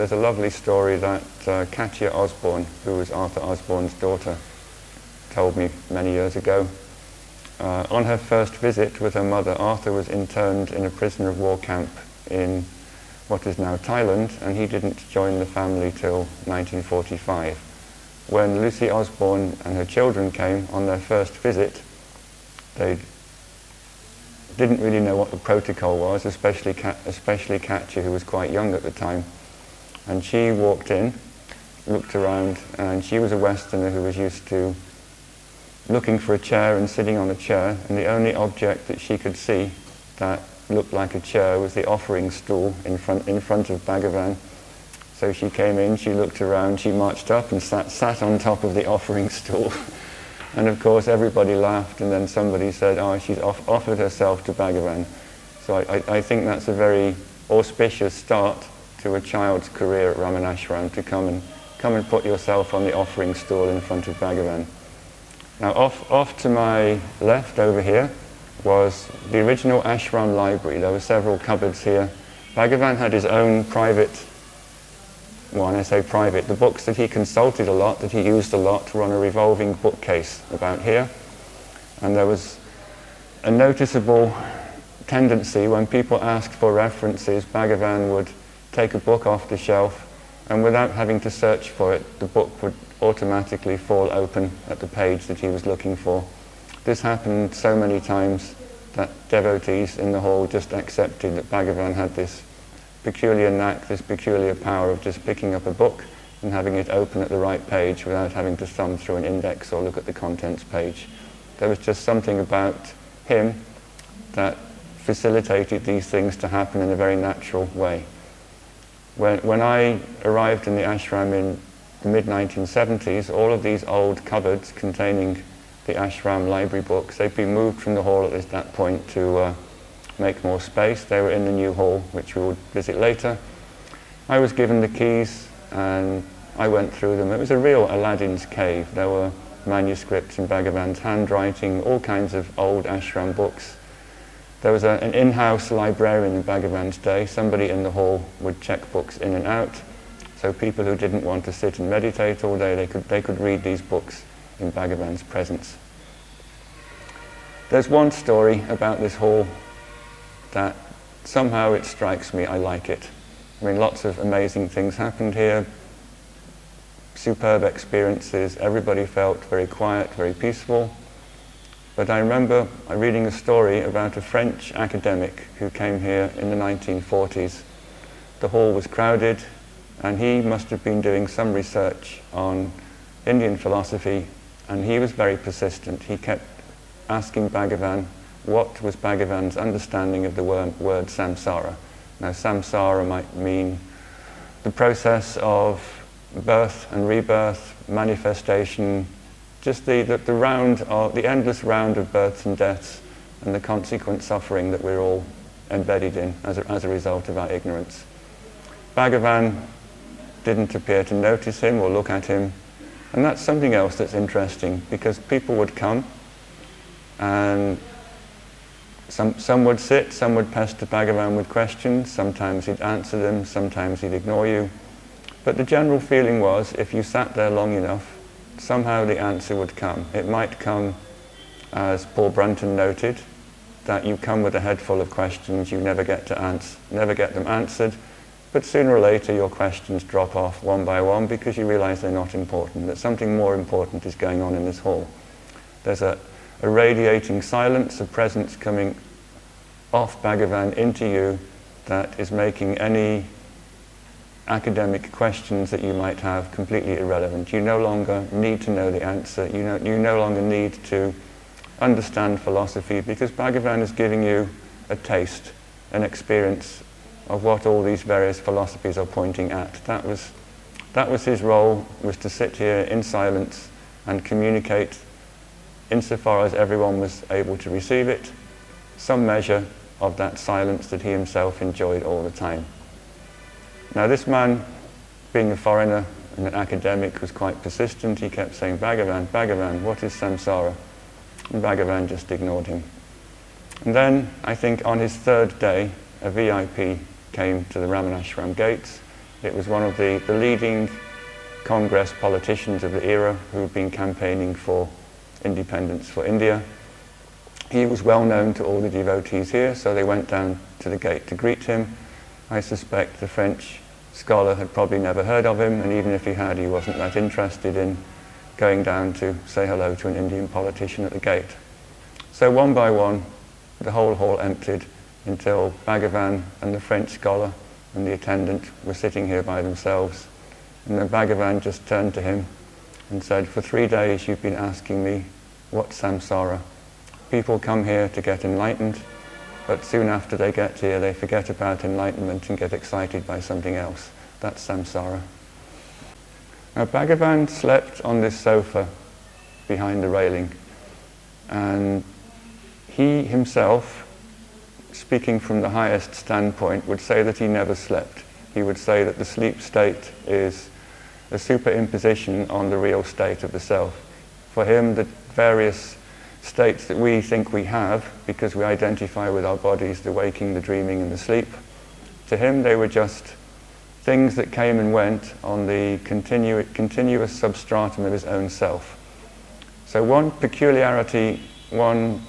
there's a lovely story that Katia Osborne, who was Arthur Osborne's daughter, told me many years ago. On her first visit with her mother, Arthur was interned in a prisoner of war camp in what is now Thailand, and he didn't join the family till 1945. When Lucy Osborne and her children came on their first visit, they didn't really know what the protocol was, especially Katya, who was quite young at the time. And she walked in, looked around, and she was a Westerner who was used to looking for a chair and sitting on a chair, and the only object that she could see that looked like a chair was the offering stool in front of Bhagavan. So she came in, she looked around, she marched up and sat on top of the offering stool. And of course everybody laughed, and then somebody said, oh, she's offered herself to Bhagavan. So I think that's a very auspicious start to a child's career at Ramanashram, to come and put yourself on the offering stool in front of Bhagavan. Now off to my left over here was the original ashram library. There were several cupboards here. Bhagavan had his own private, well, when I say private, the books that he consulted a lot, that he used a lot, were on a revolving bookcase about here. And there was a noticeable tendency when people asked for references, Bhagavan would take a book off the shelf, and without having to search for it, the book would automatically fall open at the page that he was looking for. This happened so many times that devotees in the hall just accepted that Bhagavan had this peculiar knack, this peculiar power of just picking up a book and having it open at the right page without having to thumb through an index or look at the contents page. There was just something about him that facilitated these things to happen in a very natural way. When I arrived in the ashram in the mid-1970s, all of these old cupboards containing the ashram library books, they'd been moved from the hall at that point to make more space. They were in the new hall, which we will visit later. I was given the keys and I went through them. It was a real Aladdin's cave. There were manuscripts in Bhagavan's handwriting, all kinds of old ashram books. There was an in-house librarian in Bhagavan's day. Somebody in the hall would check books in and out. So people who didn't want to sit and meditate all day, they could read these books in Bhagavan's presence. There's one story about this hall that somehow it strikes me, I like it. I mean, lots of amazing things happened here, superb experiences, everybody felt very quiet, very peaceful. But I remember reading a story about a French academic who came here in the 1940s. The hall was crowded, and he must have been doing some research on Indian philosophy, and he was very persistent. He kept asking Bhagavan what was Bhagavan's understanding of the word samsara. Now, samsara might mean the process of birth and rebirth, manifestation, just the endless round of births and deaths, and the consequent suffering that we're all embedded in as a result of our ignorance. Bhagavan didn't appear to notice him or look at him, and that's something else that's interesting, because people would come and some would sit, some would pester Bhagavan with questions, sometimes he'd answer them, sometimes he'd ignore you. But the general feeling was, if you sat there long enough, somehow the answer would come. It might come, as Paul Brunton noted, that you come with a head full of questions, you never get them answered, but sooner or later your questions drop off one by one because you realize they're not important, that something more important is going on in this hall. There's a radiating silence, a presence coming off Bhagavan into you that is making any academic questions that you might have completely irrelevant. You no longer need to know the answer. You no longer need to understand philosophy, because Bhagavan is giving you a taste, an experience of what all these various philosophies are pointing at. That was his role, was to sit here in silence and communicate, insofar as everyone was able to receive it, some measure of that silence that he himself enjoyed all the time. Now, this man, being a foreigner and an academic, was quite persistent. He kept saying, Bhagavan, Bhagavan, what is samsara? And Bhagavan just ignored him. And then, I think on his third day, a VIP came to the Ramanashram gates, It was one of the leading Congress politicians of the era who had been campaigning for independence for India. He was well known to all the devotees here, so they went down to the gate to greet him. I suspect the French scholar had probably never heard of him, and even if he had, he wasn't that interested in going down to say hello to an Indian politician at the gate. So one by one, the whole hall emptied until Bhagavan and the French scholar and the attendant were sitting here by themselves. And then Bhagavan just turned to him and said, "For 3 days you've been asking me, what's samsara? People come here to get enlightened, but soon after they get here they forget about enlightenment and get excited by something else. That's samsara." Now Bhagavan slept on this sofa behind the railing, and he himself, speaking from the highest standpoint, would say that he never slept. He would say that the sleep state is a superimposition on the real state of the self. For him, the various states that we think we have, because we identify with our bodies, the waking, the dreaming, and the sleep, to him they were just things that came and went on the continuous substratum of his own self. So one peculiarity, one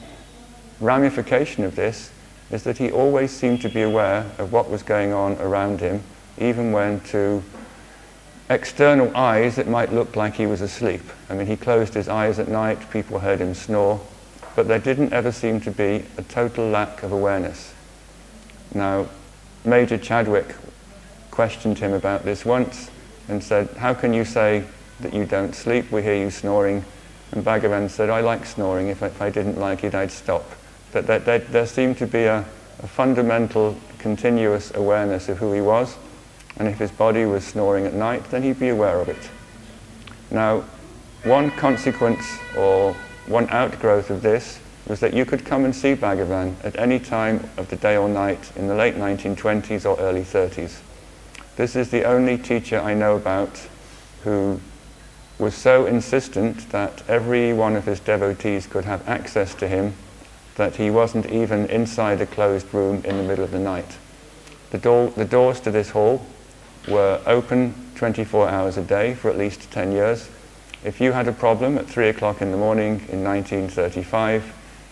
ramification of this, is that he always seemed to be aware of what was going on around him, even when to external eyes it might look like he was asleep. I mean, he closed his eyes at night, people heard him snore, but there didn't ever seem to be a total lack of awareness. Now, Major Chadwick questioned him about this once and said, "How can you say that you don't sleep? We hear you snoring." And Bhagavan said, "I like snoring. If I didn't like it, I'd stop." That there seemed to be a fundamental, continuous awareness of who he was, and if his body was snoring at night, then he'd be aware of it. Now, one consequence or one outgrowth of this was that you could come and see Bhagavan at any time of the day or night in the late 1920s or early 30s. This is the only teacher I know about who was so insistent that every one of his devotees could have access to him, that he wasn't even inside a closed room in the middle of the night. The doors to this hall were open 24 hours a day for at least 10 years. If you had a problem at 3 o'clock in the morning in 1935,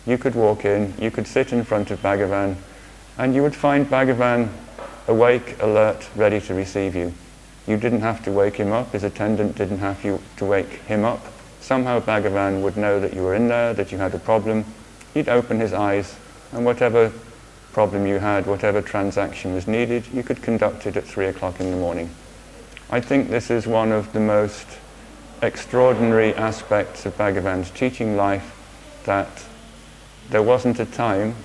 you could walk in, you could sit in front of Bhagavan, and you would find Bhagavan awake, alert, ready to receive you. You didn't have to wake him up, his attendant didn't have to wake him up. Somehow Bhagavan would know that you were in there, that you had a problem. He'd open his eyes, and whatever problem you had, whatever transaction was needed, you could conduct it at 3 o'clock in the morning. I think this is one of the most extraordinary aspects of Bhagavan's teaching life, that there wasn't a time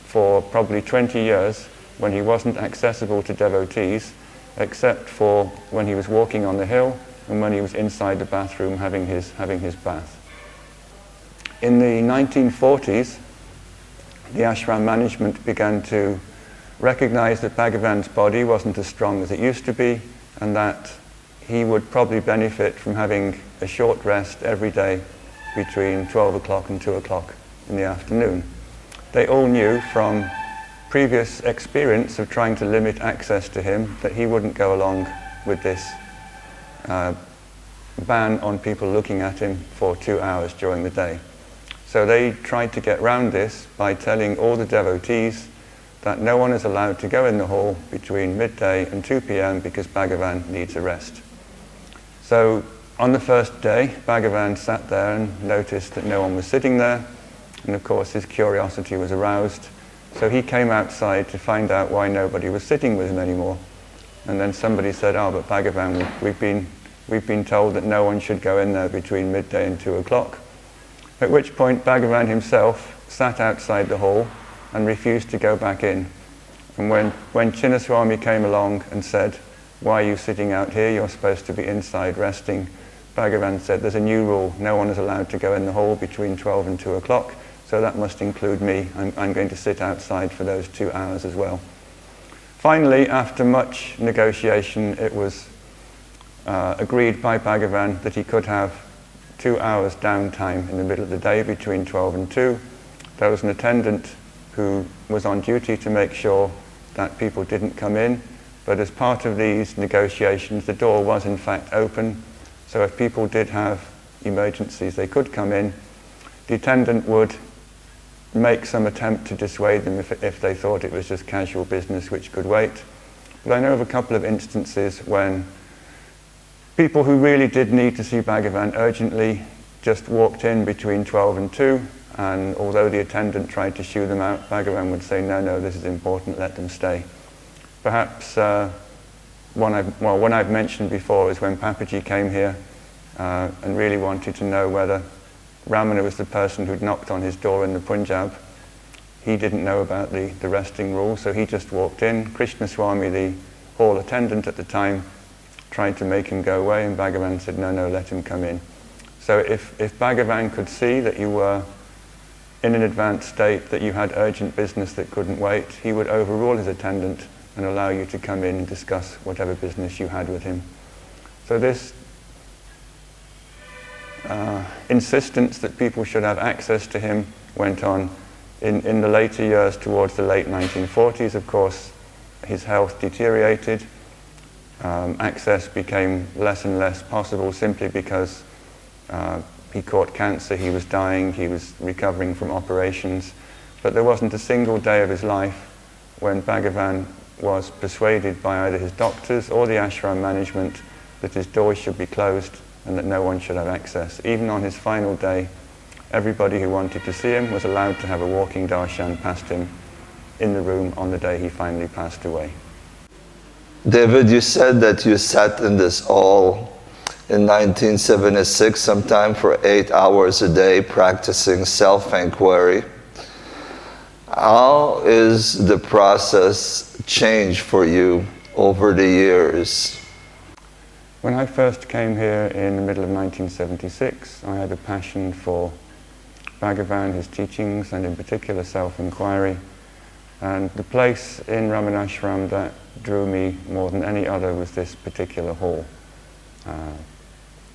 for probably 20 years when he wasn't accessible to devotees, except for when he was walking on the hill and when he was inside the bathroom having his bath. In the 1940s, the ashram management began to recognize that Bhagavan's body wasn't as strong as it used to be, and that he would probably benefit from having a short rest every day between 12 o'clock and 2 o'clock in the afternoon. They all knew from previous experience of trying to limit access to him that he wouldn't go along with this ban on people looking at him for 2 hours during the day. So they tried to get round this by telling all the devotees that no one is allowed to go in the hall between midday and 2 p.m. because Bhagavan needs a rest. So on the first day, Bhagavan sat there and noticed that no one was sitting there, and of course his curiosity was aroused. So he came outside to find out why nobody was sitting with him anymore. And then somebody said, "Oh, but Bhagavan, we've been told that no one should go in there between midday and 2 o'clock. At which point Bhagavan himself sat outside the hall and refused to go back in. And when Chinnaswami came along and said, "Why are you sitting out here? You're supposed to be inside resting," Bhagavan said, "There's a new rule. No one is allowed to go in the hall between 12 and 2 o'clock. So that must include me. I'm going to sit outside for those 2 hours as well." Finally, after much negotiation, it was agreed by Bhagavan that he could have 2 hours downtime in the middle of the day between 12 and 2. There was an attendant who was on duty to make sure that people didn't come in, But as part of these negotiations, the door was in fact open, so if people did have emergencies, they could come in. The attendant would make some attempt to dissuade them if they thought it was just casual business which could wait. But I know of a couple of instances when people who really did need to see Bhagavan urgently just walked in between 12 and 2, and although the attendant tried to shoo them out, Bhagavan would say, no, this is important, let them stay. Perhaps one I've mentioned before is when Papaji came here and really wanted to know whether Ramana was the person who'd knocked on his door in the Punjab. He didn't know about the resting rule, so he just walked in. Krishna Swami, the hall attendant at the time, tried to make him go away, and Bhagavan said, no, let him come in. So if Bhagavan could see that you were in an advanced state, that you had urgent business that couldn't wait, he would overrule his attendant and allow you to come in and discuss whatever business you had with him. So this insistence that people should have access to him went on. In the later years, towards the late 1940s, of course, his health deteriorated. Access became less and less possible simply because he caught cancer, he was dying, he was recovering from operations. But there wasn't a single day of his life when Bhagavan was persuaded by either his doctors or the ashram management that his doors should be closed and that no one should have access. Even on his final day, everybody who wanted to see him was allowed to have a walking darshan past him in the room on the day he finally passed away. David, you said that you sat in this hall in 1976 sometime for 8 hours a day practicing self-inquiry. How is the process changed for you over the years? When I first came here in the middle of 1976, I had a passion for Bhagavan, his teachings, and in particular self-inquiry. And the place in Ramana ashram that drew me more than any other was this particular hall.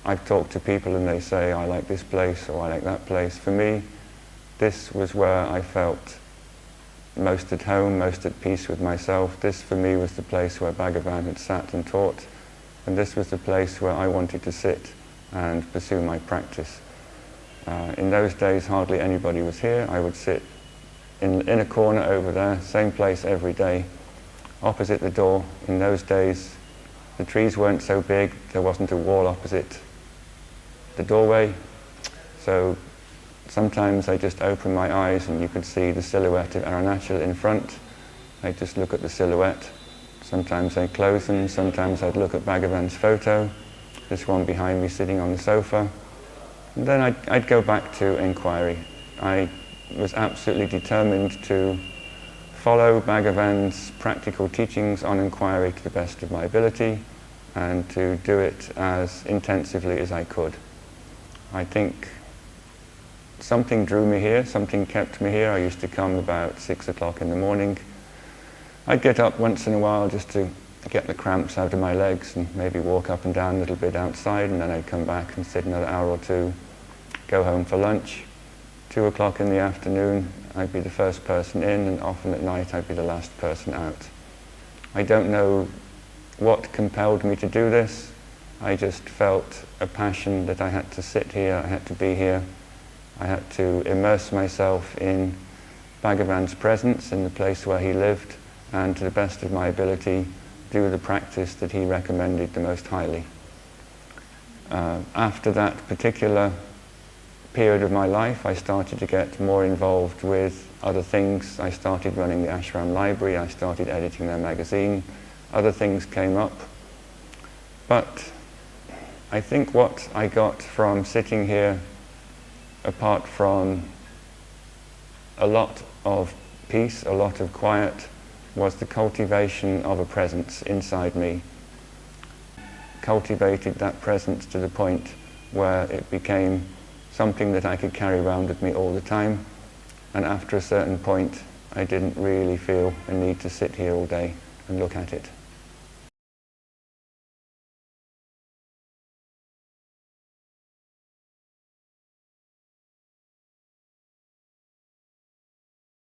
I've talked to people and they say, I like this place or I like that place. For me, this was where I felt most at home, most at peace with myself. This for me was the place where Bhagavan had sat and taught. And this was the place where I wanted to sit and pursue my practice. In those days, hardly anybody was here. I would sit in a corner over there, same place every day, opposite the door. In those days, the trees weren't so big, there wasn't a wall opposite the doorway. So sometimes I just opened my eyes and you could see the silhouette of Arunachal in front. I'd just look at the silhouette. Sometimes I'd close them, sometimes I'd look at Bhagavan's photo, this one behind me sitting on the sofa. And then I'd go back to inquiry. I was absolutely determined to follow Bhagavan's practical teachings on inquiry to the best of my ability and to do it as intensively as I could. I think something drew me here, something kept me here. I used to come about 6 o'clock in the morning. I'd get up once in a while just to get the cramps out of my legs and maybe walk up and down a little bit outside, and then I'd come back and sit another hour or two, go home for lunch. 2 o'clock in the afternoon, I'd be the first person in, and often at night I'd be the last person out. I don't know what compelled me to do this. I just felt a passion that I had to sit here, I had to be here. I had to immerse myself in Bhagavan's presence, in the place where he lived, and to the best of my ability, do the practice that he recommended the most highly. After that particular period of my life, I started to get more involved with other things. I started running the ashram library, I started editing their magazine, other things came up. But I think what I got from sitting here, apart from a lot of peace, a lot of quiet, was the cultivation of a presence inside me. Cultivated that presence to the point where it became something that I could carry around with me all the time, and after a certain point I didn't really feel a need to sit here all day and look at it.